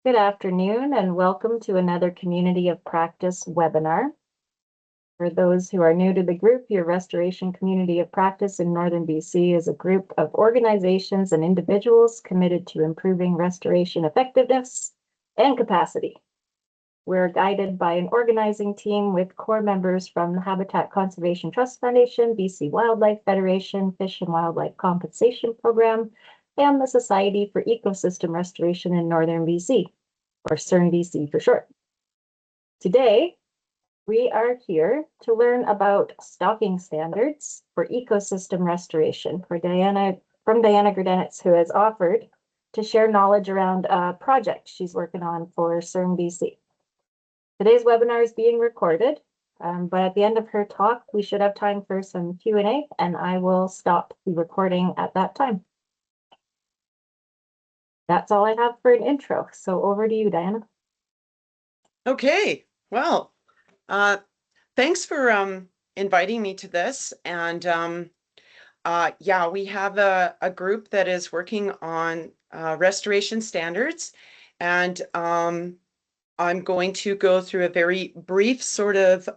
Good afternoon and welcome to another Community of Practice webinar. For those who are new to the group, your Restoration Community of Practice in Northern BC is a group of organizations and individuals committed to improving restoration effectiveness and capacity. We're guided by an organizing team with core members from the Habitat Conservation Trust Foundation, BC Wildlife Federation, Fish and Wildlife Compensation Program, and the Society for Ecosystem Restoration in Northern BC, or SERNbc for short. Today, we are here to learn about stocking standards for ecosystem restoration from Diana Gerdenits, who has offered to share knowledge around a project she's working on for SERNbc. Today's webinar is being recorded, but at the end of her talk, we should have time for some Q&A, and I will stop the recording at that time. That's all I have for an intro. So over to you, Diana. Okay, well, thanks for inviting me to this. And yeah, we have a group that is working on restoration standards. And I'm going to go through a very brief sort of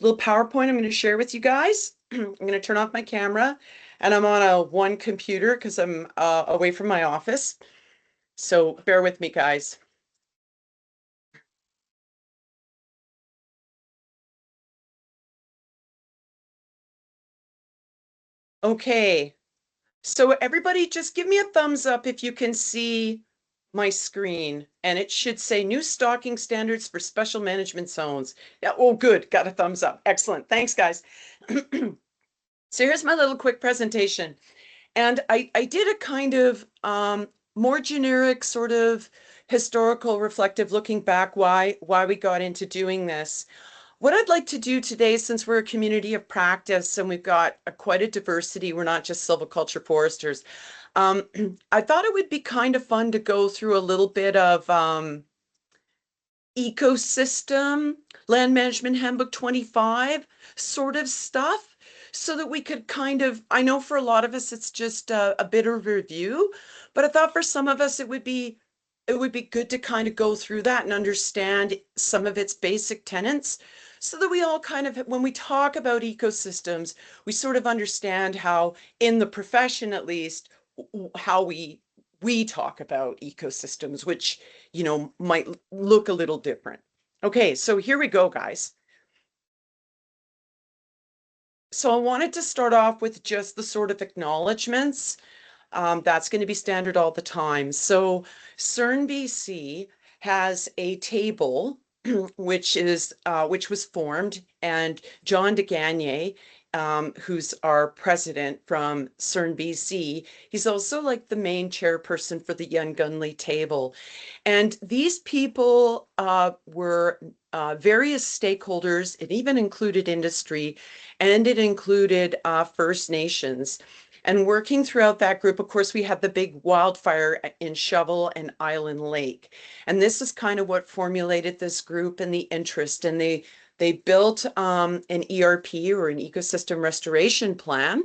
little PowerPoint I'm going to share with you guys. I'm going to turn off my camera, and I'm on one computer because I'm away from my office. So bear with me, guys. Okay, so everybody just give me a thumbs up if you can see my screen, and it should say new stocking standards for special management zones. Yeah, oh, good, got a thumbs up. Excellent, thanks, guys. So here's my little quick presentation. And I did a kind of more generic sort of historical reflective looking back why we got into doing this. What I'd like to do today, since we're a community of practice and we've got quite a diversity, we're not just silviculture foresters, I thought it would be kind of fun to go through a little bit of ecosystem, Land Management Handbook 25 sort of stuff, so that we could kind of, I know for a lot of us it's just a bit of review, but I thought for some of us it would be good to kind of go through that and understand some of its basic tenets, so that we all kind of, when we talk about ecosystems, we sort of understand how, in the profession at least, how we talk about ecosystems, which, you know, might look a little different. Okay, so here we go, guys. So I wanted to start off with just the sort of acknowledgements. That's going to be standard all the time. So SERNbc has a table which was formed, and John DeGagne, who's our president from SERNbc, he's also like the main chairperson for the Yungunli table. And these people were various stakeholders. It even included industry, and it included First Nations. And working throughout that group, of course, we had the big wildfire in Shovel and Island Lake. And this is kind of what formulated this group and the interest. And they built an ERP, or an ecosystem restoration plan.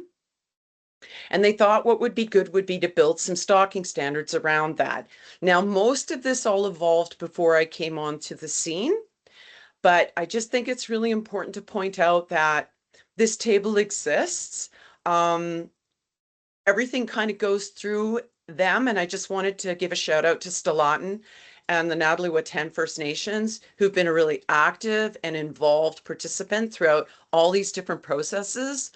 And they thought what would be good would be to build some stocking standards around that. Now, most of this all evolved before I came onto the scene, but I just think it's really important to point out that this table exists. Everything kind of goes through them, and I just wanted to give a shout out to Stalaten and the Natalie-Watan First Nations, who've been a really active and involved participant throughout all these different processes.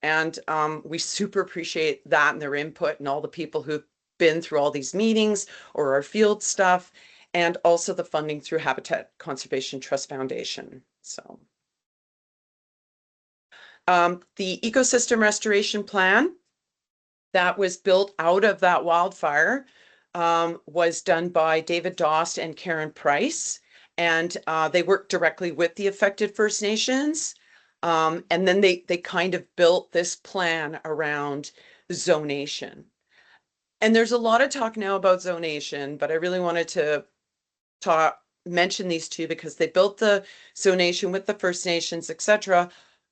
And we super appreciate that and their input, and all the people who've been through all these meetings or our field stuff, and also the funding through Habitat Conservation Trust Foundation. So the ecosystem restoration plan that was built out of that wildfire was done by David Dost and Karen Price, and they worked directly with the affected First Nations. And then they kind of built this plan around zonation. And there's a lot of talk now about zonation, but I really wanted to mention these two because they built the zonation with the First Nations, etc.,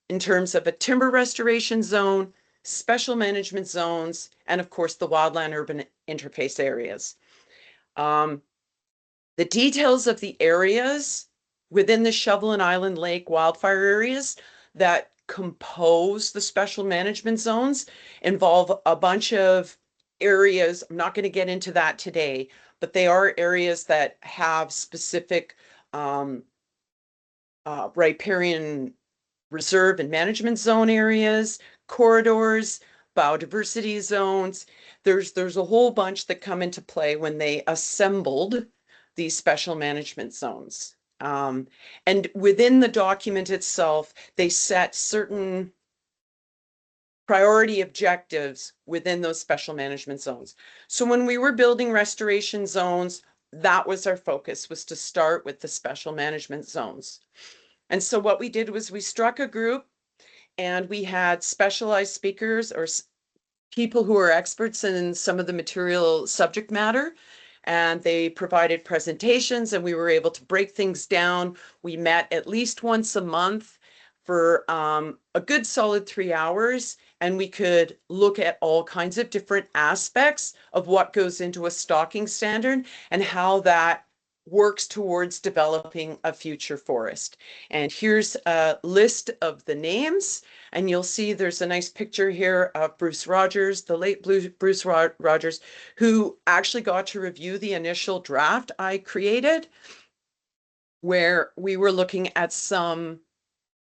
in terms of a timber restoration zone, special management zones, and of course the wildland urban interface areas. The details of the areas within the Shovelin Island Lake wildfire areas that compose the special management zones involve a bunch of areas. I'm not going to get into that today, but they are areas that have specific riparian reserve and management zone areas, corridors, biodiversity zones. There's a whole bunch that come into play when they assembled these special management zones. And within the document itself, they set certain priority objectives within those special management zones. So when we were building restoration zones, that was our focus, was to start with the special management zones. And so what we did was we struck a group and we had specialized speakers or people who are experts in some of the material subject matter. And they provided presentations and we were able to break things down. We met at least once a month for a good solid 3 hours. And we could look at all kinds of different aspects of what goes into a stalking standard and how that works towards developing a future forest. And here's a list of the names. And you'll see there's a nice picture here of Bruce Rogers, the late Bruce Rogers, who actually got to review the initial draft I created, where we were looking at some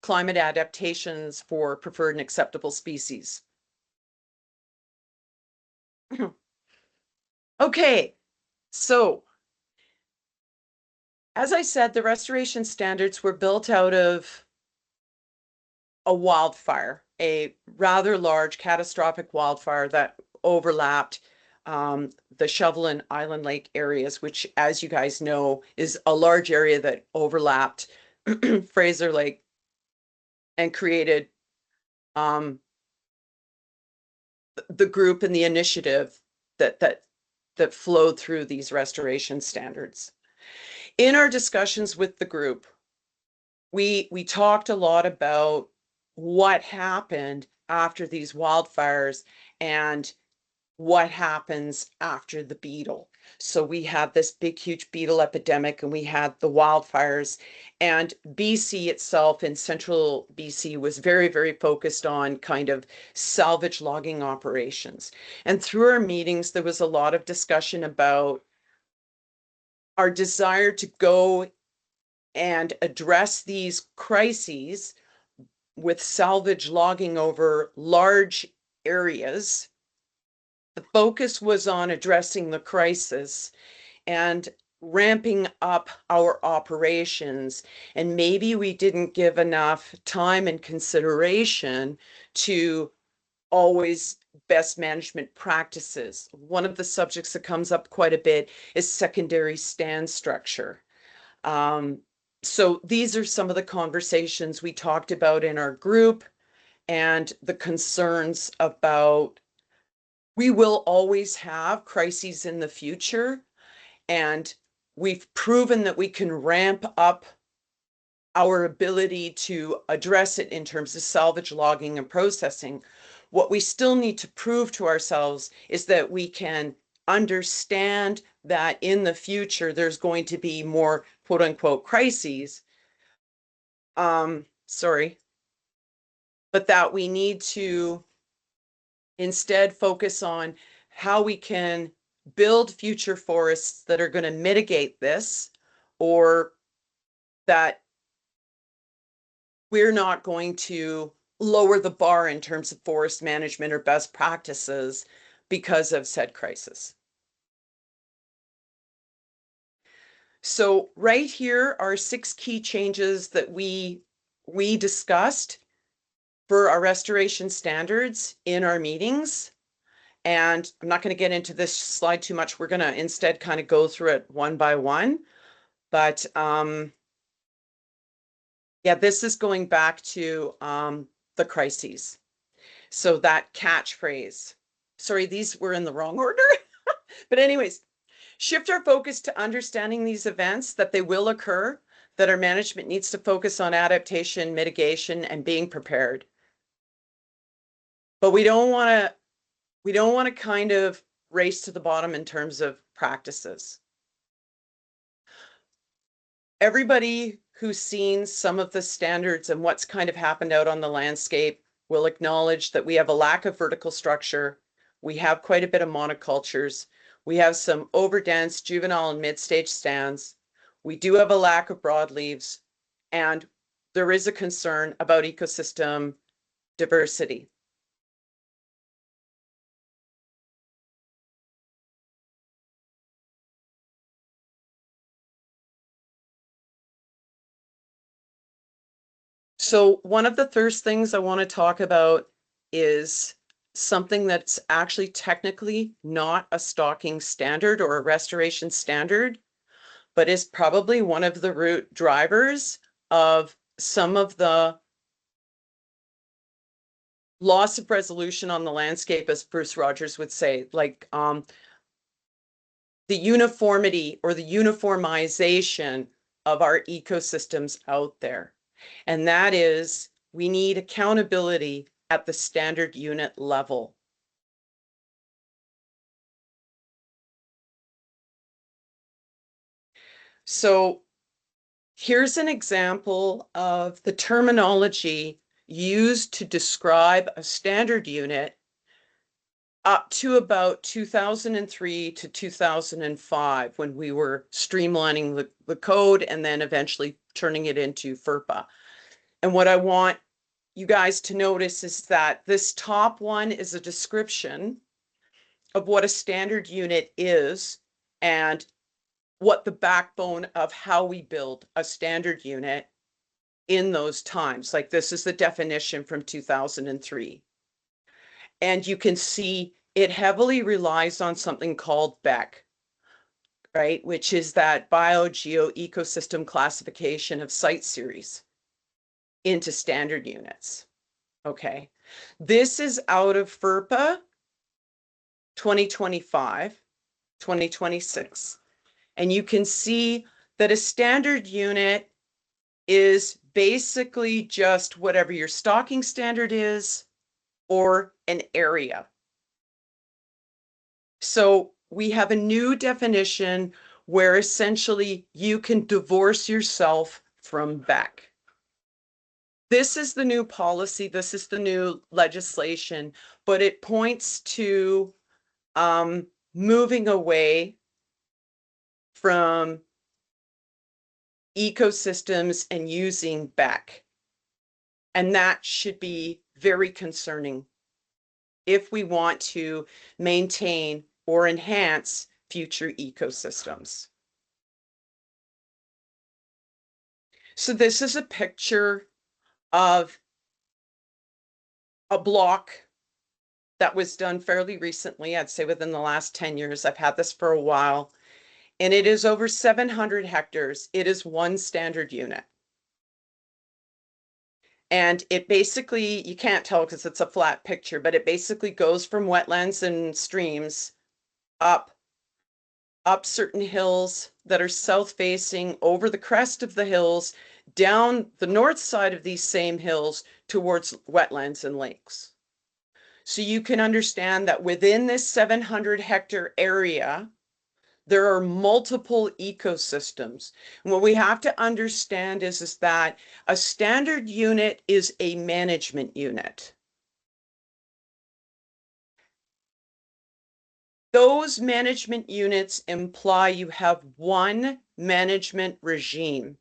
climate adaptations for preferred and acceptable species. Okay, so as I said, the restoration standards were built out of a wildfire, a rather large catastrophic wildfire that overlapped the Shovelin Island Lake areas, which, as you guys know, is a large area that overlapped Fraser Lake and created the group and the initiative that flowed through these restoration standards. In our discussions with the group, we talked a lot about what happened after these wildfires and what happens after the beetle. So we had this big, huge beetle epidemic and we had the wildfires, and BC itself in central BC was very, very focused on kind of salvage logging operations. And through our meetings, there was a lot of discussion about our desire to go and address these crises with salvage logging over large areas. The focus was on addressing the crisis and ramping up our operations. And maybe we didn't give enough time and consideration to always best management practices. One of the subjects that comes up quite a bit is secondary stand structure. So these are some of the conversations we talked about in our group and the concerns about we will always have crises in the future, and we've proven that we can ramp up our ability to address it in terms of salvage logging and processing. What we still need to prove to ourselves is that we can understand that in the future there's going to be more quote unquote crises. Sorry, but that we need to instead focus on how we can build future forests that are going to mitigate this, or that we're not going to lower the bar in terms of forest management or best practices because of said crisis. So right here are 6 key changes that we discussed for our restoration standards in our meetings. And I'm not going to get into this slide too much. We're going to instead kind of go through it one by one. But yeah, this is going back to the crises. So that catchphrase, sorry, these were in the wrong order. But anyways, shift our focus to understanding these events, that they will occur, that our management needs to focus on adaptation, mitigation, and being prepared. But we don't want to kind of race to the bottom in terms of practices. Everybody who's seen some of the standards and what's kind of happened out on the landscape will acknowledge that we have a lack of vertical structure. We have quite a bit of monocultures. We have some overdense juvenile and mid-stage stands. We do have a lack of broadleaves, and there is a concern about ecosystem diversity. So one of the first things I want to talk about is something that's actually technically not a stocking standard or a restoration standard, but is probably one of the root drivers of some of the loss of resolution on the landscape, as Bruce Rogers would say, like the uniformity or the uniformization of our ecosystems out there. And that is, we need accountability at the standard unit level. So here's an example of the terminology used to describe a standard unit up to about 2003 to 2005, when we were streamlining the code and then eventually turning it into FERPA. And what I want you guys to notice is that this top one is a description of what a standard unit is and what the backbone of how we build a standard unit in those times. Like, this is the definition from 2003. And you can see it heavily relies on something called BEC, right? Which is that bio-geo-ecosystem classification of site series into standard units. Okay. This is out of FERPA 2025, 2026. And you can see that a standard unit is basically just whatever your stocking standard is or an area. So we have a new definition where essentially you can divorce yourself from BEC. This is the new policy, this is the new legislation, but it points to moving away from ecosystems and using BEC. And that should be very concerning if we want to maintain or enhance future ecosystems. So this is a picture of a block that was done fairly recently. I'd say within the last 10 years. I've had this for a while, and it is over 700 hectares. It is one standard unit. And it basically, you can't tell because it's a flat picture, but it basically goes from wetlands and streams up certain hills that are south facing, over the crest of the hills, down the north side of these same hills towards wetlands and lakes. So you can understand that within this 700 hectare area, there are multiple ecosystems. And what we have to understand is that a standard unit is a management unit. Those management units imply you have one management regime.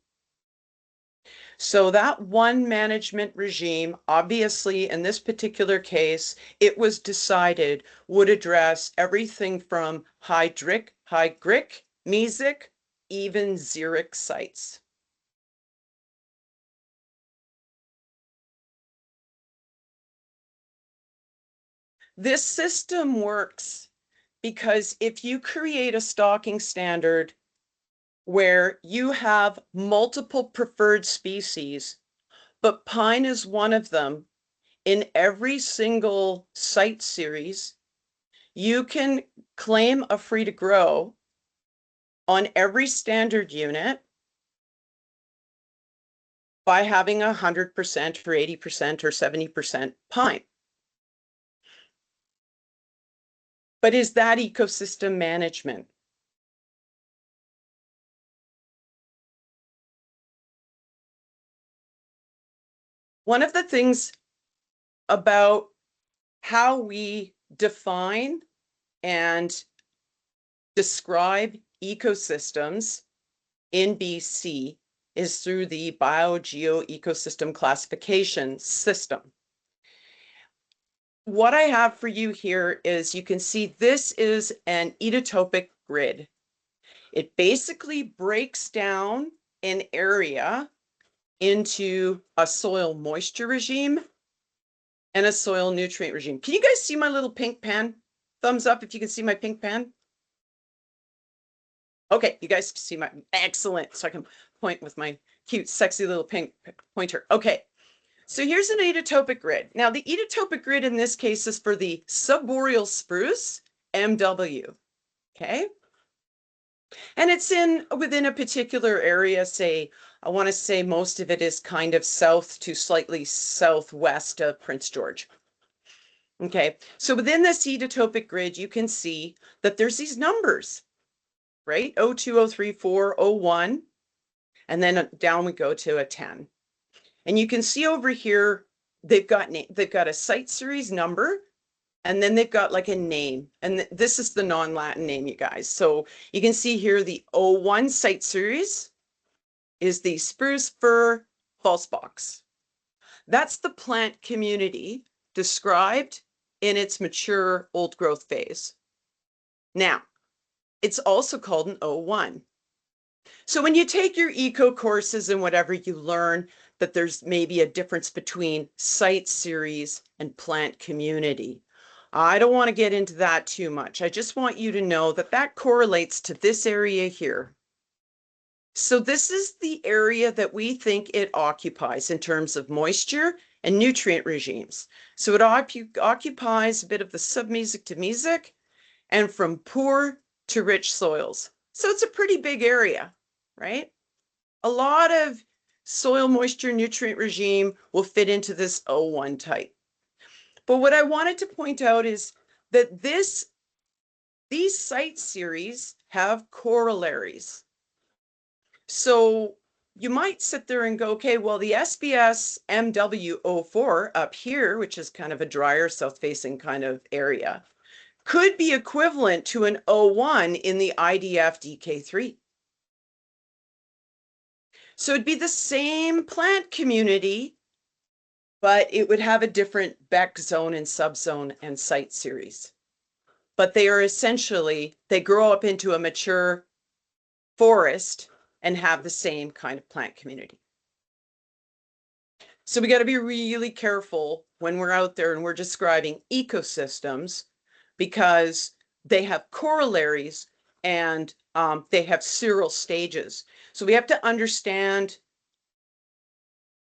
So that one management regime, obviously in this particular case, it was decided would address everything from hydric, mesic, even xeric sites. This system works because if you create a stocking standard where you have multiple preferred species, but pine is one of them, in every single site series, you can claim a free to grow on every standard unit by having 100% or 80% or 70% pine. But is that ecosystem management? one of the things about how we define and describe ecosystems in BC is through the biogeoecosystem classification system. What I have for you here is, you can see this is an ecotopic grid. It basically breaks down an area into a soil moisture regime and a soil nutrient regime. Can you guys see my little pink pen? Thumbs up if you can see my pink pen. Okay, you guys see my, excellent. So I can point with my cute, sexy little pink pointer. Okay, so here's an ecotopic grid. Now the ecotopic grid in this case is for the subboreal spruce, MW, okay? And it's within a particular area, say, I want to say most of it is kind of south to slightly southwest of Prince George. Okay, so within this ecotopic grid, you can see that there's these numbers, right? 02, 03, 4, 01, and then down we go to a 10. And you can see over here, they've got a site series number, and then they've got like a name. And this is the non-Latin name, you guys. So you can see here the 01 site series is the spruce fir false box. That's the plant community described in its mature old growth phase. Now, it's also called an 01. So when you take your eco courses and whatever, you learn that there's maybe a difference between site series and plant community. I don't want to get into that too much. I just want you to know that that correlates to this area here. So this is the area that we think it occupies in terms of moisture and nutrient regimes. So it occupies a bit of the submesic to mesic and from poor to rich soils. So it's a pretty big area, right? A lot of soil moisture nutrient regime will fit into this 01 type. But what I wanted to point out is that these site series have corollaries. So you might sit there and go, okay, well, the SBS MW04 up here, which is kind of a drier south-facing kind of area, could be equivalent to an 01 in the IDF DK3. So it'd be the same plant community, but it would have a different Beck zone and subzone and site series. But they are essentially, they grow up into a mature forest and have the same kind of plant community. So we got to be really careful when we're out there and we're describing ecosystems, because they have corollaries and they have seral stages. So we have to understand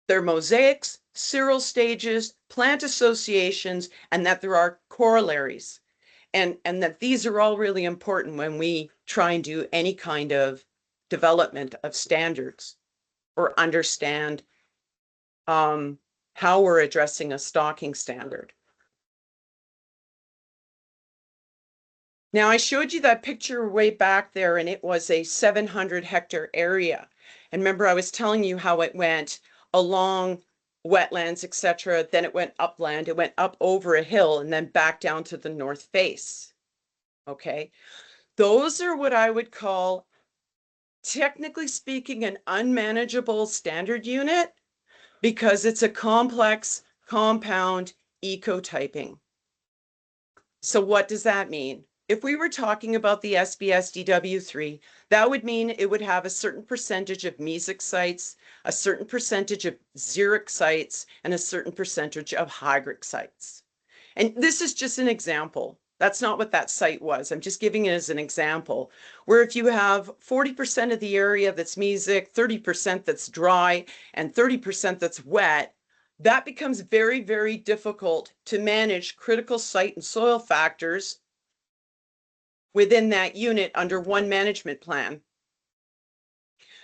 their mosaics, seral stages, plant associations, and that there are corollaries. And that these are all really important when we try and do any kind of development of standards or understand how we're addressing a stocking standard. Now, I showed you that picture way back there, and it was a 700 hectare area. And remember, I was telling you how it went along wetlands, etc. Then it went upland, it went up over a hill and then back down to the north face. Okay, those are what I would call, technically speaking, an unmanageable standard unit, because it's a complex compound ecotyping. So what does that mean? If we were talking about the SBS DW3, that would mean it would have a certain percentage of mesic sites, a certain percentage of xeric sites, and a certain percentage of hygric sites. And this is just an example. That's not what that site was. I'm just giving it as an example, where if you have 40% of the area that's mesic, 30% that's dry, and 30% that's wet, that becomes very, very difficult to manage critical site and soil factors within that unit under one management plan.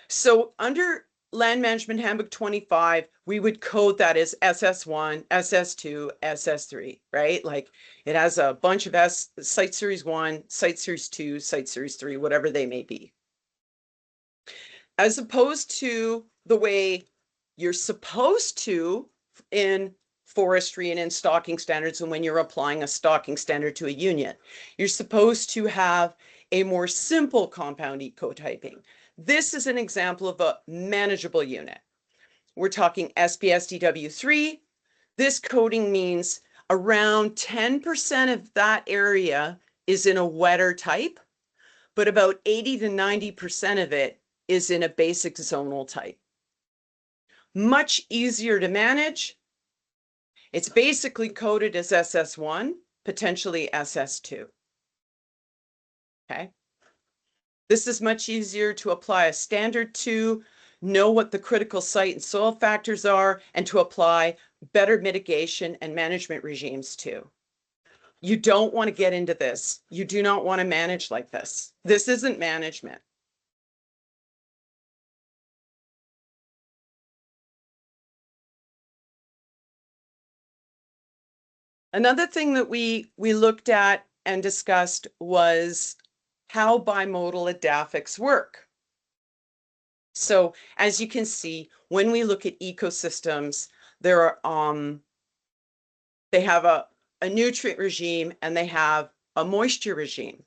So under Land Management Handbook 25, we would code that as SS1, SS2, SS3, right? Like it has a bunch of site series 1, site series 2, site series 3, whatever they may be. As opposed to the way you're supposed to in forestry and in stocking standards, and when you're applying a stocking standard to a unit. You're supposed to have a more simple compound ecotyping. This is an example of a manageable unit. We're talking SBSDW3. This coding means around 10% of that area is in a wetter type, but about 80 to 90% of it is in a basic zonal type. Much easier to manage. It's basically coded as SS1, potentially SS2. Okay. This is much easier to apply a standard to, know what the critical site and soil factors are, and to apply better mitigation and management regimes to. You don't want to get into this. You do not want to manage like this. This isn't management. Another thing that we looked at and discussed was how bimodal edaphics work. So as you can see, when we look at ecosystems, there are they have a nutrient regime and they have a moisture regime.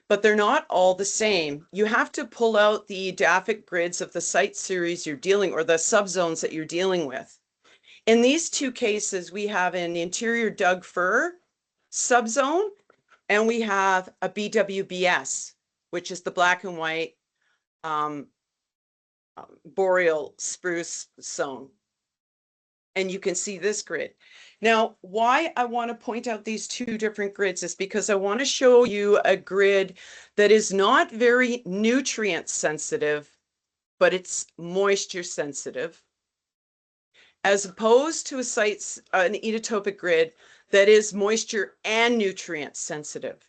But they're not all the same. You have to pull out the edaphic grids of the site series you're dealing, or the subzones that you're dealing with. In these two cases, we have an interior Doug fir subzone, and we have a BWBS, which is the black and white boreal spruce zone. And you can see this grid. Now, why I want to point out these two different grids is because I want to show you a grid that is not very nutrient sensitive, but it's moisture sensitive, as opposed to an ecotopic grid that is moisture and nutrient sensitive.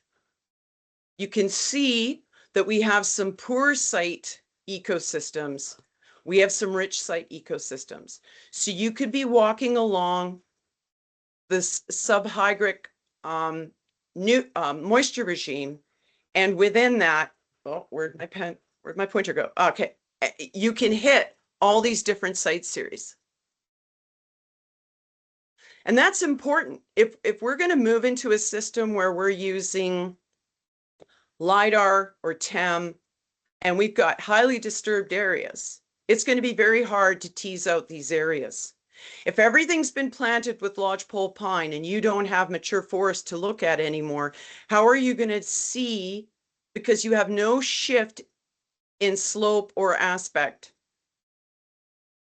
You can see that we have some poor site ecosystems. We have some rich site ecosystems. So you could be walking along this subhydric moisture regime, and within that, oh, where'd my pointer go? Okay, you can hit all these different site series. And that's important. If we're going to move into a system where we're using LIDAR or TEM, and we've got highly disturbed areas, it's going to be very hard to tease out these areas. If everything's been planted with lodgepole pine and you don't have mature forest to look at anymore, how are you going to see, because you have no shift in slope or aspect?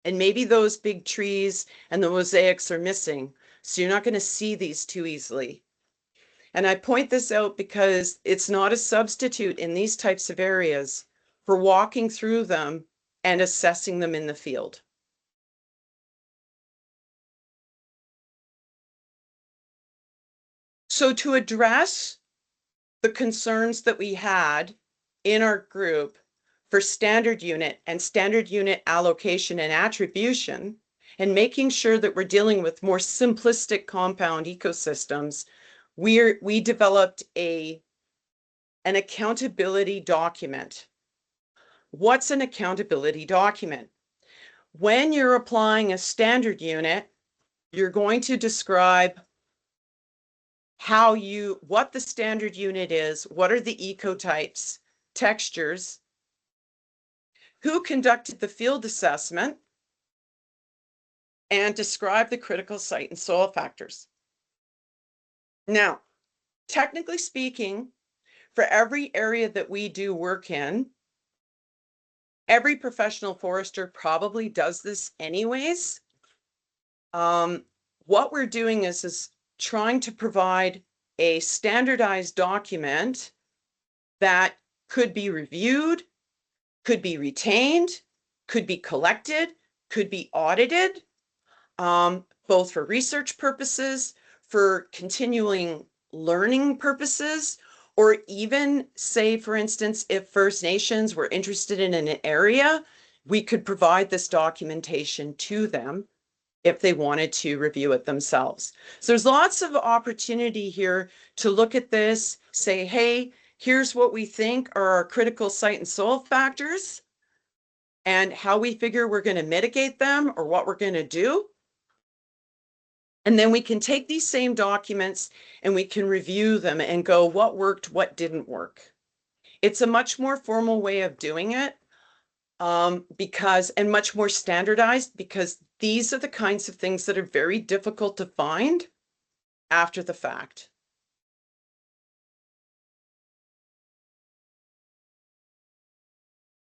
And maybe those big trees and the mosaics are missing, so you're not going to see these too easily. And I point this out because it's not a substitute in these types of areas for walking through them and assessing them in the field. So to address the concerns that we had in our group for standard unit and standard unit allocation and attribution, and making sure that we're dealing with more simplistic compound ecosystems, we developed an accountability document. What's an accountability document? When you're applying a standard unit, you're going to describe what the standard unit is, what are the ecotypes, textures, who conducted the field assessment, and describe the critical site and soil factors. Now, technically speaking, for every area that we do work in, every professional forester probably does this anyways. What we're doing is trying to provide a standardized document that could be reviewed, could be retained, could be collected, could be audited, both for research purposes, for continuing learning purposes, or even, say, for instance, if First Nations were interested in an area, we could provide this documentation to them if they wanted to review it themselves. So there's lots of opportunity here to look at this, say, hey, here's what we think are our critical site and soil factors and how we figure we're going to mitigate them or what we're going to do. And then we can take these same documents and we can review them and go, what worked, what didn't work. It's a much more formal way of doing it and much more standardized, because these are the kinds of things that are very difficult to find after the fact.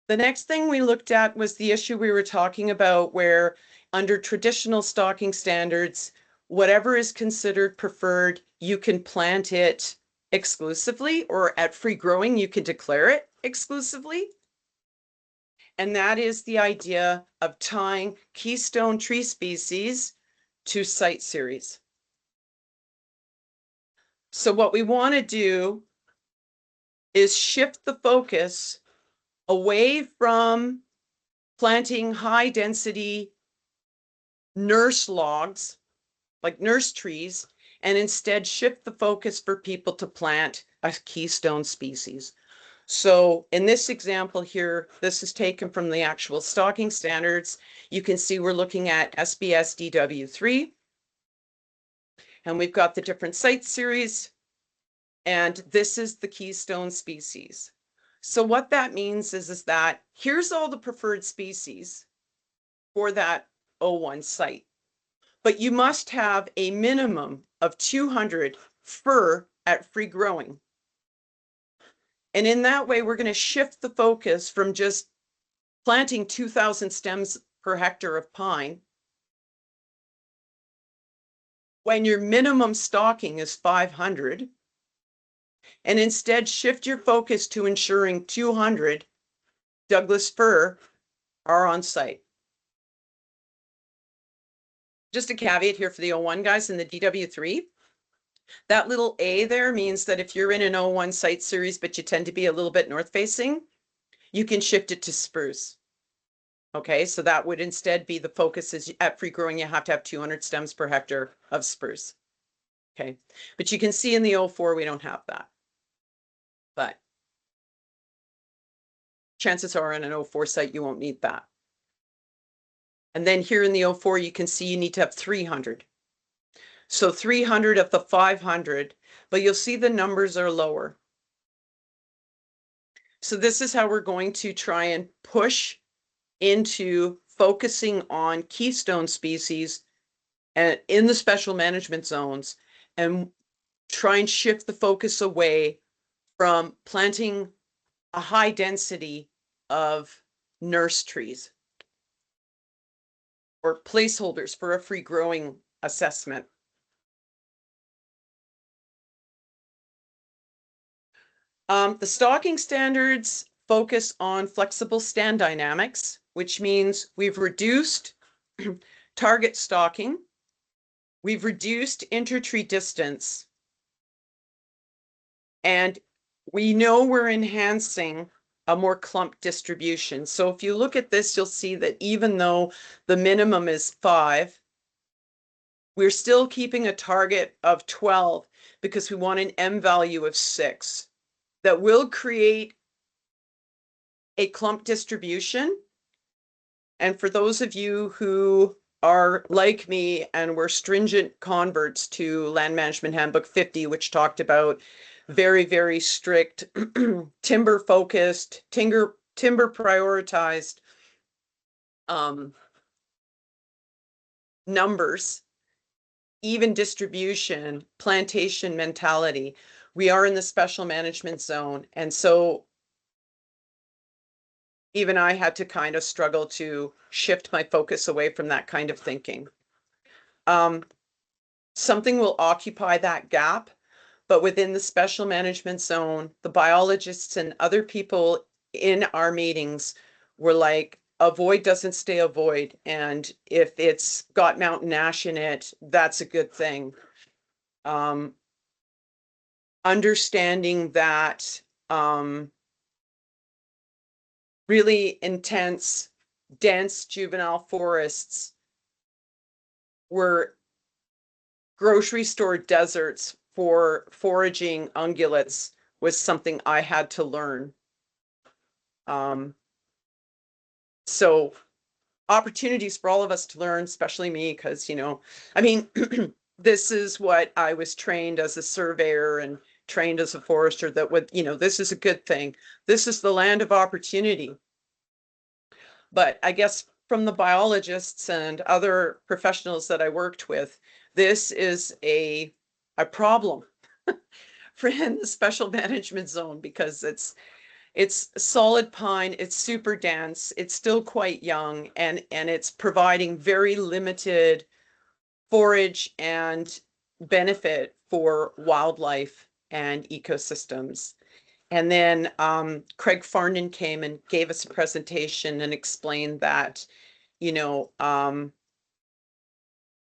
The next thing we looked at was the issue we were talking about, where under traditional stocking standards, whatever is considered preferred, you can plant it exclusively, or at free growing, you can declare it exclusively. And that is the idea of tying keystone tree species to site series. So what we want to do is shift the focus away from planting high density nurse logs, like nurse trees, and instead shift the focus for people to plant a keystone species. So in this example here, this is taken from the actual stocking standards. You can see we're looking at SBS DW3, and we've got the different site series, and this is the keystone species. So what that means is that here's all the preferred species for that O1 site. But you must have a minimum of 200 fir at free growing. And in that way, we're going to shift the focus from just planting 2,000 stems per hectare of pine, when your minimum stocking is 500, and instead shift your focus to ensuring 200 Douglas fir are on site. Just a caveat here for the O1 guys in the DW3. That little A there means that if you're in an O1 site series, but you tend to be a little bit north facing, you can shift it to spruce. Okay, so that would instead be the focus is at free growing, you have to have 200 stems per hectare of spruce. Okay, but you can see in the O4, we don't have that. But chances are in an O4 site, you won't need that. And then here in the O4, you can see you need to have 300. So 300 of the 500, but you'll see the numbers are lower. So this is how we're going to try and push into focusing on keystone species and in the special management zones, and try and shift the focus away from planting a high density of nurse trees or placeholders for a free growing assessment. The stocking standards focus on flexible stand dynamics, which means we've reduced target stocking, we've reduced inter-tree distance, and we know we're enhancing a more clump distribution. So if you look at this, you'll see that even though the minimum is 5, we're still keeping a target of 12 because we want an M value of 6 that will create a clump distribution. And for those of you who are like me and were stringent converts to Land Management Handbook 50, which talked about very, very strict timber focused, timber prioritized numbers, even distribution, plantation mentality. We are in the special management zone. And so even I had to kind of struggle to shift my focus away from that kind of thinking. Something will occupy that gap, but within the special management zone, the biologists and other people in our meetings were like, a void doesn't stay a void. And if it's got mountain ash in it, that's a good thing. Understanding that really intense, dense juvenile forests were grocery store deserts for foraging ungulates was something I had to learn. So opportunities for all of us to learn, especially me, because, you know, I mean, this is what I was trained as a surveyor and trained as a forester, that would, this is a good thing. This is the land of opportunity. But I guess from the biologists and other professionals that I worked with, this is a problem for in the special management zone, because it's solid pine, it's super dense, it's still quite young, and it's providing very limited forage and benefit for wildlife and ecosystems. And then Craig Farnan came and gave us a presentation and explained that,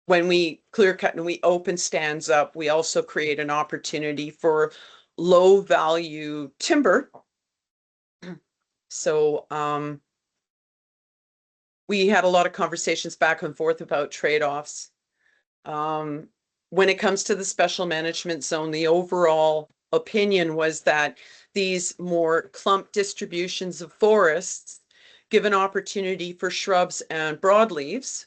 when we clear cut and we open stands up, we also create an opportunity for low value timber. So we had a lot of conversations back and forth about trade-offs. When it comes to the special management zone, the overall opinion was that these more clump distributions of forests give an opportunity for shrubs and broadleaves.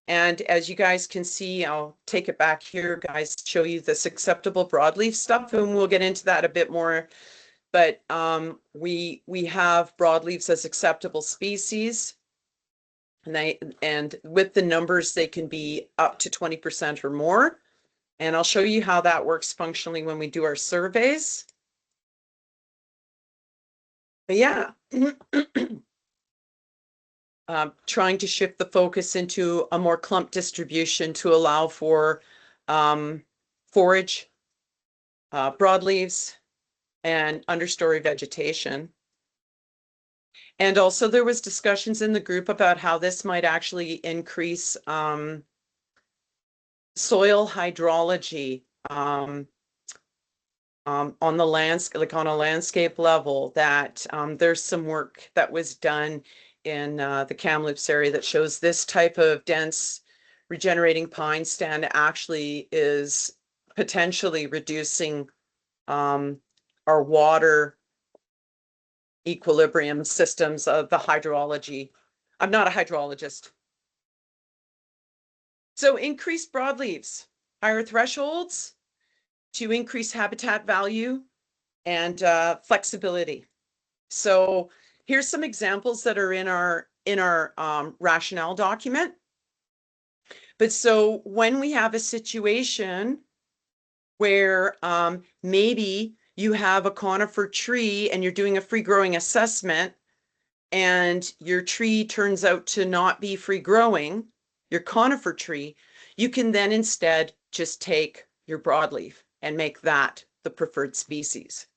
And as you guys can see, I'll take it back here, guys, show you this acceptable broadleaf stuff, and we'll get into that a bit more. But we have broadleaves as acceptable species. And with the numbers, they can be up to 20% or more. And I'll show you how that works functionally when we do our surveys. But yeah, trying to shift the focus into a more clump distribution to allow for forage, broadleaves, and understory vegetation. And also there was discussions in the group about how this might actually increase soil hydrology on the landscape, like on a landscape level, that there's some work that was done in the Kamloops area that shows this type of dense regenerating pine stand actually is potentially reducing our water equilibrium systems of the hydrology. I'm not a hydrologist. So increased broadleaves, higher thresholds to increase habitat value and flexibility. So here's some examples that are in our rationale document. But so when we have a situation where maybe you have a conifer tree and you're doing a free growing assessment and your tree turns out to not be free growing, your conifer tree, you can then instead just take your broadleaf and make that the preferred species.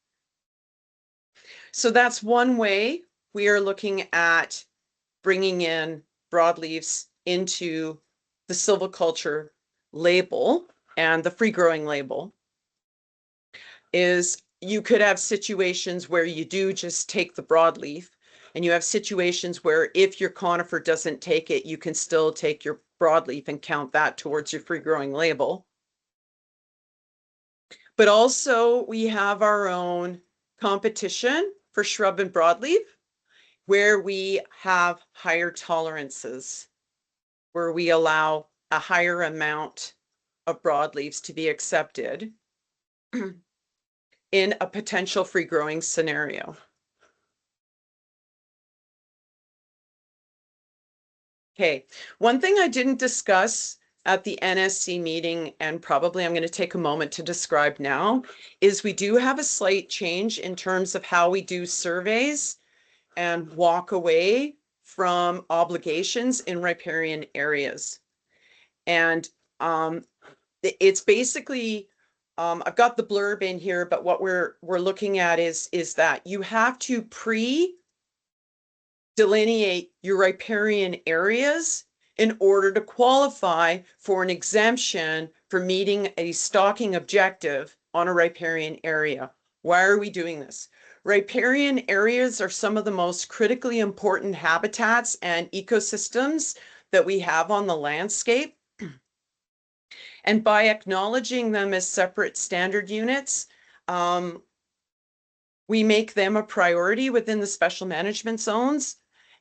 So that's one way we are looking at bringing in broadleaves into the silviculture label and the free growing label. Is you could have situations where you do just take the broadleaf, and you have situations where if your conifer doesn't take it, you can still take your broadleaf and count that towards your free growing label. But also we have our own competition for shrub and broadleaf, where we have higher tolerances, where we allow a higher amount of broadleaves to be accepted in a potential free growing scenario. Okay, one thing I didn't discuss at the NSC meeting, and probably I'm going to take a moment to describe now, is we do have a slight change in terms of how we do surveys and walk away from obligations in riparian areas. And it's basically, I've got the blurb in here, but what we're looking at is that you have to delineate your riparian areas in order to qualify for an exemption for meeting a stocking objective on a riparian area. Why are we doing this? Riparian areas are some of the most critically important habitats and ecosystems that we have on the landscape. And by acknowledging them as separate standard units, we make them a priority within the special management zones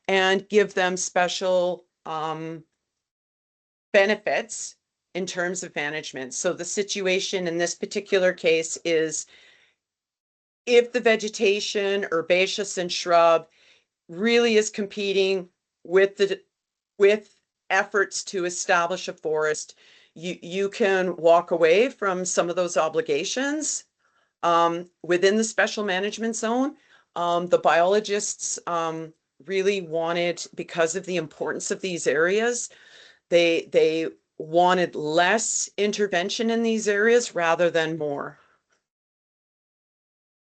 and give them special benefits in terms of management. So the situation in this particular case is if the vegetation, herbaceous and shrub, really is competing with efforts to establish a forest, you can walk away from some of those obligations. Within the special management zone, the biologists really wanted, because of the importance of these areas, they wanted less intervention in these areas rather than more.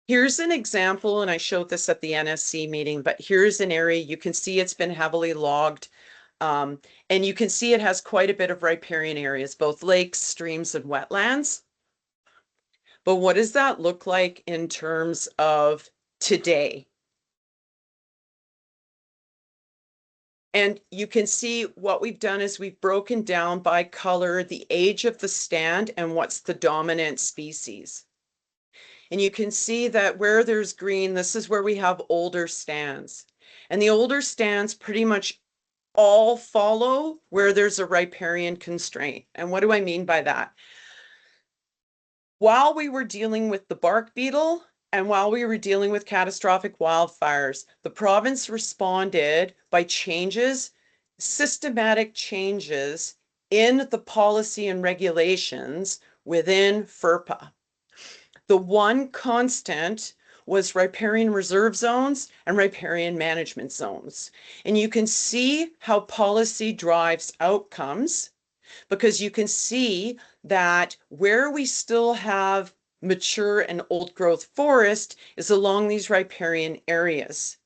Here's an example, and I showed this at the NSC meeting, but here's an area you can see it's been heavily logged. And you can see it has quite a bit of riparian areas, both lakes, streams, and wetlands. But what does that look like in terms of today? And you can see what we've done is we've broken down by color the age of the stand and what's the dominant species. And you can see that where there's green, this is where we have older stands. And the older stands pretty much all follow where there's a riparian constraint. And what do I mean by that? While we were dealing with the bark beetle and while we were dealing with catastrophic wildfires, the province responded by systematic changes in the policy and regulations within FERPA. The one constant was riparian reserve zones and riparian management zones. And you can see how policy drives outcomes, because you can see that where we still have mature and old growth forest is along these riparian areas.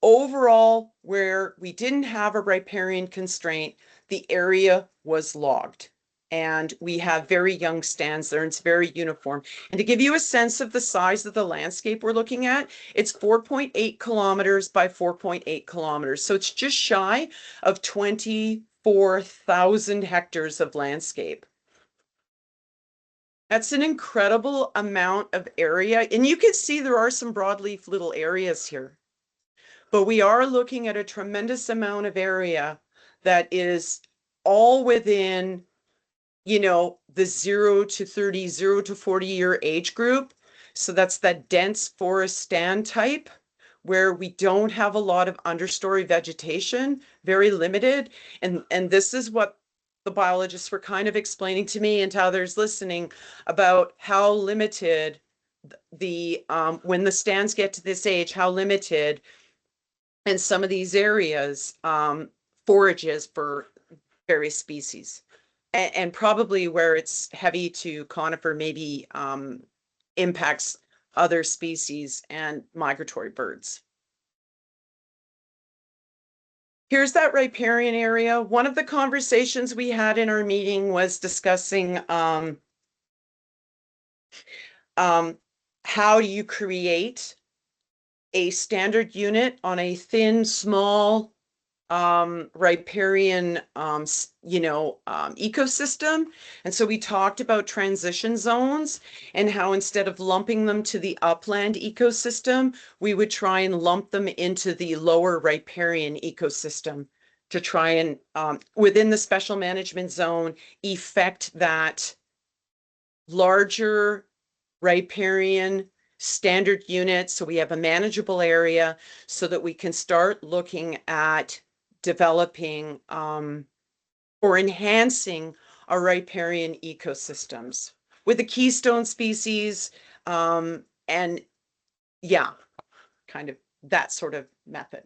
Overall, where we didn't have a riparian constraint, the area was logged. And we have very young stands there, and it's very uniform. And to give you a sense of the size of the landscape we're looking at, it's 4.8 kilometers by 4.8 kilometers. So it's just shy of 24,000 hectares of landscape. That's an incredible amount of area. And you can see there are some broadleaf little areas here. But we are looking at a tremendous amount of area that is all within, you know, the 0 to 30, 0 to 40-year age group. So that's that dense forest stand type where we don't have a lot of understory vegetation, very limited. And this is what the biologists were kind of explaining to me and to others listening about how limited when the stands get to this age, how limited in some of these areas forages for various species. And probably where it's heavy to conifer maybe impacts other species and migratory birds. Here's that riparian area. One of the conversations we had in our meeting was discussing how do you create a standard unit on a thin, small riparian ecosystem. And so we talked about transition zones and how instead of lumping them to the upland ecosystem, we would try and lump them into the lower riparian ecosystem to try and within the special management zone effect that larger riparian standard units, so we have a manageable area so that we can start looking at developing or enhancing our riparian ecosystems with the keystone species and yeah, kind of that sort of method.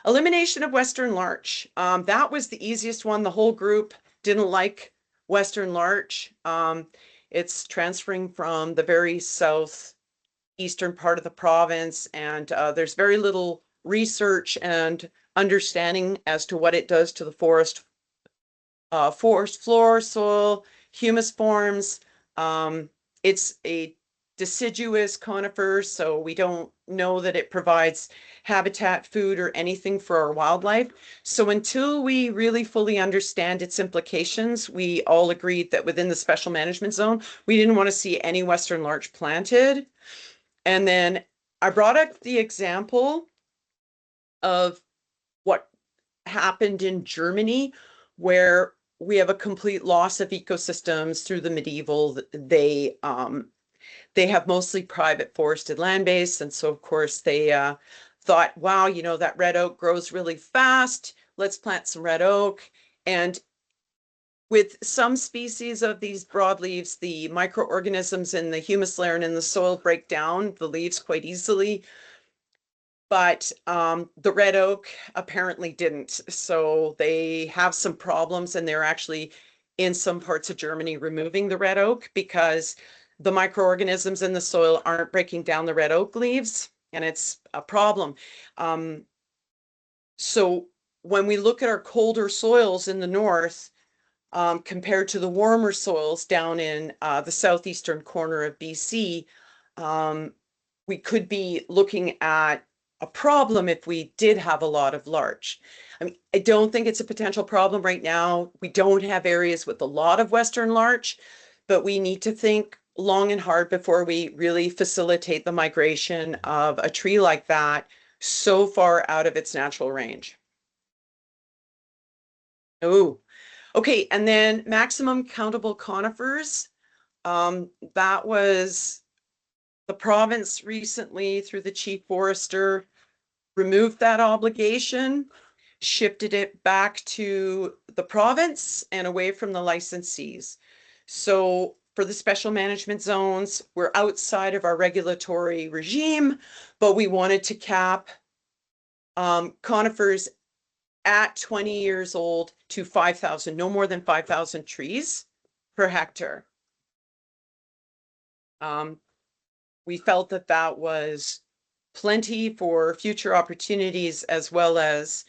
Elimination of Western larch. That was the easiest one. The whole group didn't like Western larch. It's transferring from the very southeastern part of the province, and there's very little research and understanding as to what it does to the forest floor, soil, humus forms. It's a deciduous conifer, so we don't know that it provides habitat, food, or anything for our wildlife. So until we really fully understand its implications, we all agreed that within the special management zone, we didn't want to see any Western larch planted. And then I brought up the example of what happened in Germany, where we have a complete loss of ecosystems through the medieval. They have mostly private forested land base. And so, of course, they thought, wow, you know, that red oak grows really fast. Let's plant some red oak. And with some species of these broadleaves, the microorganisms in the humus layer and in the soil break down the leaves quite easily. But the red oak apparently didn't. So they have some problems, and they're actually in some parts of Germany removing the red oak because the microorganisms in the soil aren't breaking down the red oak leaves, and it's a problem. So when we look at our colder soils in the north, compared to the warmer soils down in the southeastern corner of BC, we could be looking at a problem if we did have a lot of larch. I mean, I don't think it's a potential problem right now. We don't have areas with a lot of western larch, but we need to think long and hard before we really facilitate the migration of a tree like that so far out of its natural range. Oh, okay. And then maximum countable conifers. That was the province recently, through the chief forester, removed that obligation, shifted it back to the province and away from the licensees. So for the special management zones, we're outside of our regulatory regime, but we wanted to cap conifers at 20 years old to 5,000, no more than 5,000 trees per hectare. We felt that that was plenty for future opportunities, as well as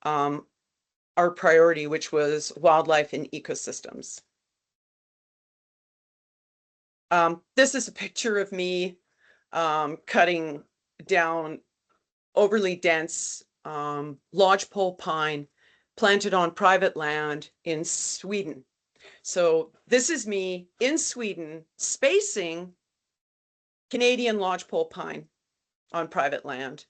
our priority, which was wildlife and ecosystems. This is a picture of me cutting down overly dense lodgepole pine planted on private land in Sweden. So this is me in Sweden spacing Canadian lodgepole pine on private land.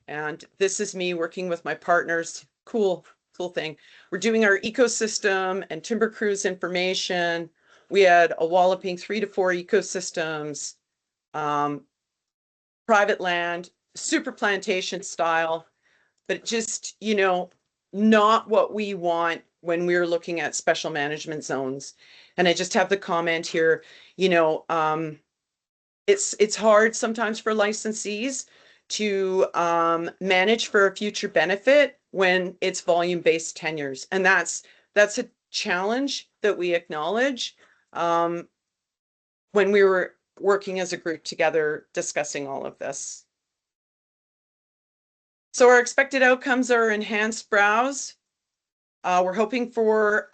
And this is me working with my partners. Cool thing. We're doing our ecosystem and timber cruise information. We had a walloping 3 to 4 ecosystems, private land, super plantation style, but just, you know, not what we want when we're looking at special management zones. And I just have the comment here, you know, it's hard sometimes for licensees to manage for a future benefit when it's volume-based tenures. And that's a challenge that we acknowledge when we were working as a group together discussing all of this. So our expected outcomes are enhanced browse. We're hoping for,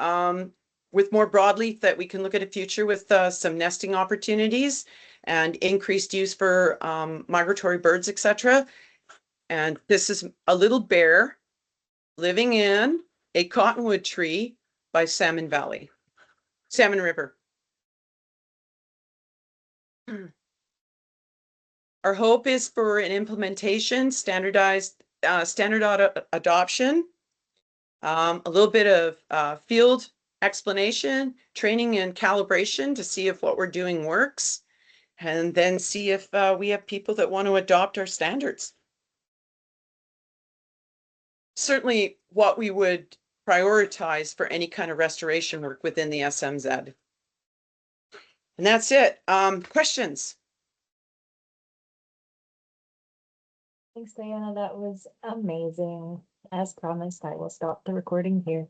with more broadleaf, that we can look at a future with some nesting opportunities and increased use for migratory birds, etc. And this is a little bear living in a cottonwood tree by Salmon River. Our hope is for an implementation, standard adoption, a little bit of field explanation, training and calibration to see if what we're doing works, and then see if we have people that want to adopt our standards. Certainly what we would prioritize for any kind of restoration work within the SMZ. And that's it. Questions? Thanks, Diana. That was amazing. As promised, I will stop the recording here.